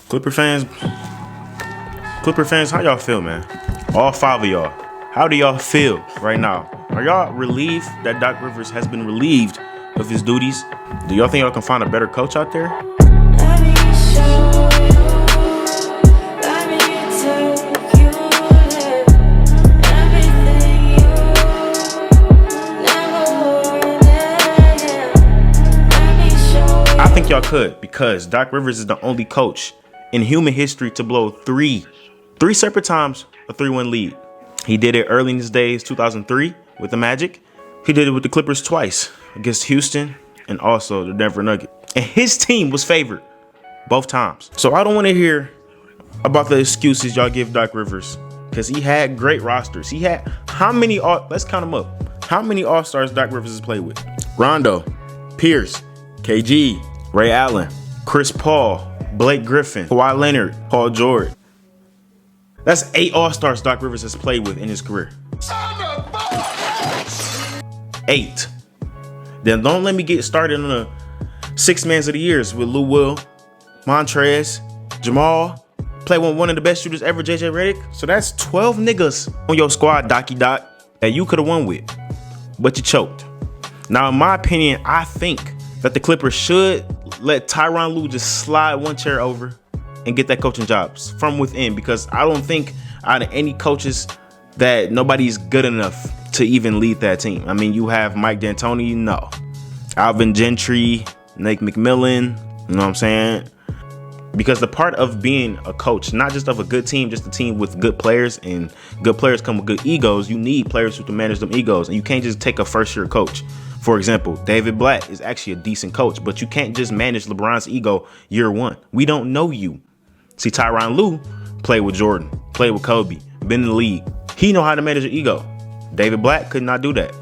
Clipper fans, how y'all feel, man? All 5 of y'all. How do y'all feel right now? Are y'all relieved that Doc Rivers has been relieved of his duties? Do y'all think y'all can find a better coach out there? I think y'all could, because Doc Rivers is the only coach in human history to blow three separate times a 3-1 lead. He did it early in his days, 2003 with the Magic. He did it with the Clippers twice against Houston and also the Denver Nuggets. And his team was favored both times. So I don't want to hear about the excuses y'all give Doc Rivers, because he had great rosters. He had let's count them up. How many All-Stars Doc Rivers has played with? Rondo, Pierce, KG, Ray Allen, Chris Paul, Blake Griffin, Kawhi Leonard, Paul George. That's 8 All-Stars Doc Rivers has played with in his career. 8. Then don't let me get started on the 6 Mans of the Years with Lou Will, Montrez, Jamal. Play with one of the best shooters ever, JJ Redick. So that's 12 niggas on your squad, Doc, that you could have won with, but you choked. Now, in my opinion, I think that the Clippers should let Tyronn Lue just slide one chair over and get that coaching jobs from within, because I don't think out of any coaches that nobody's good enough to even lead that team. I mean, you have Mike D'Antoni, no. Alvin Gentry, Nate McMillan, you know what I'm saying? Because the part of being a coach, not just of a good team, just a team with good players, and good players come with good egos. You need players who can manage them egos, and you can't just take a first-year coach. For example, David Blatt is actually a decent coach, but you can't just manage LeBron's ego year one. We don't know you. See, Tyronn Lue played with Jordan, played with Kobe, been in the league. He know how to manage an ego. David Blatt could not do that.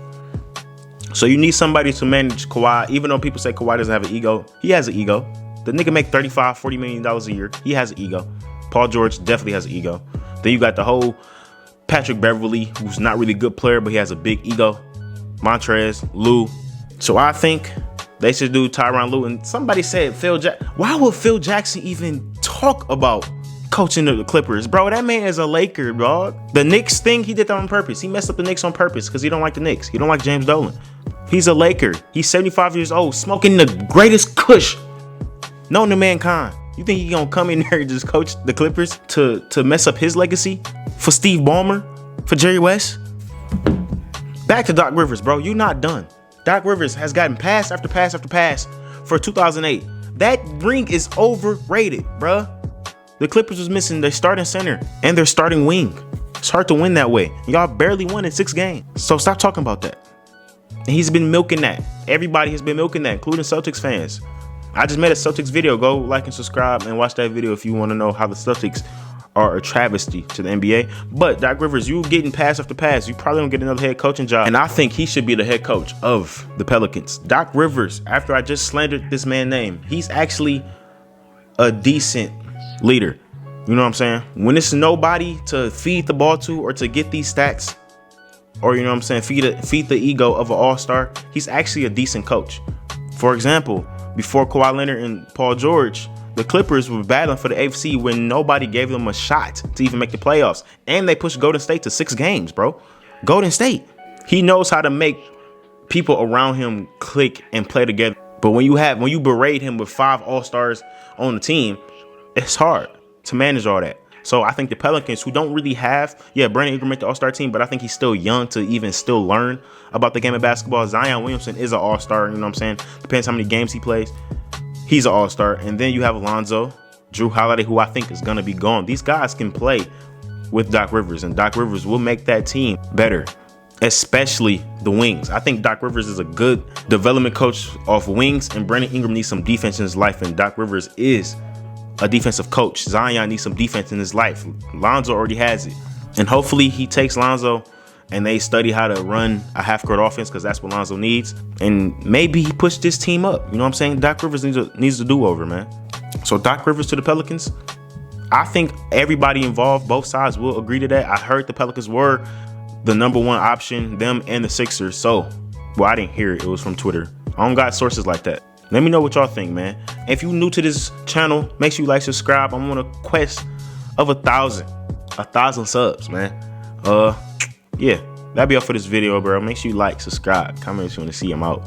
So you need somebody to manage Kawhi. Even though people say Kawhi doesn't have an ego, he has an ego. The nigga make $35-40 million a year. He has an ego. Paul George definitely has an ego. Then you got the whole Patrick Beverly, who's not really a good player, but he has a big ego. Montrez, Lou. So I think they should do Tyronn Lue. And somebody said why would Phil Jackson even talk about coaching the Clippers? Bro, that man is a Laker, dog. The Knicks thing, he did that on purpose. He messed up the Knicks on purpose because he don't like the Knicks. He don't like James Dolan. He's a Laker. He's 75 years old, smoking the greatest kush known to mankind. You think he gonna come in there and just coach the Clippers to mess up his legacy for Steve Ballmer, for Jerry West? Back to Doc Rivers, bro. You're not done. Doc Rivers has gotten pass after pass after pass for 2008. That ring is overrated, bro. The Clippers was missing their starting center and their starting wing. It's hard to win that way. Y'all barely won in 6 games. So stop talking about that. And he's been milking that. Everybody has been milking that, including Celtics fans. I just made a Celtics video. Go like and subscribe and watch that video if you want to know how the Celtics are a travesty to the NBA. But Doc Rivers, you getting pass after pass. You probably don't get another head coaching job. And I think he should be the head coach of the Pelicans. Doc Rivers, after I just slandered this man's name, he's actually a decent leader. You know what I'm saying? When it's nobody to feed the ball to or to get these stats, or you know what I'm saying, feed the ego of an all-star, he's actually a decent coach. For example, before Kawhi Leonard and Paul George, the Clippers were battling for the AFC when nobody gave them a shot to even make the playoffs. And they pushed Golden State to 6 games, bro. Golden State. He knows how to make people around him click and play together. But when you berate him with 5 All-Stars on the team, it's hard to manage all that. So I think the Pelicans, who don't really have, Brandon Ingram made the All-Star team, but I think he's still young to even still learn about the game of basketball. Zion Williamson is an All-Star, you know what I'm saying? Depends how many games he plays. He's an all-star. And then you have Lonzo, Drew Holiday, who I think is going to be gone. These guys can play with Doc Rivers, and Doc Rivers will make that team better, especially the wings. I think Doc Rivers is a good development coach off wings, and Brandon Ingram needs some defense in his life, and Doc Rivers is a defensive coach. Zion needs some defense in his life. Lonzo already has it. And hopefully he takes Lonzo and they study how to run a half-court offense, because that's what Lonzo needs. And maybe he pushed this team up. You know what I'm saying? Doc Rivers needs a do-over, man. So Doc Rivers to the Pelicans. I think everybody involved, both sides, will agree to that. I heard the Pelicans were the number 1 option, them and the Sixers. So, well, I didn't hear it. It was from Twitter. I don't got sources like that. Let me know what y'all think, man. And if you new to this channel, make sure you like, subscribe. I'm on a quest of 1,000 subs, man. Yeah, that'll be all for this video, bro. Make sure you like, subscribe, comment if you want to see them out.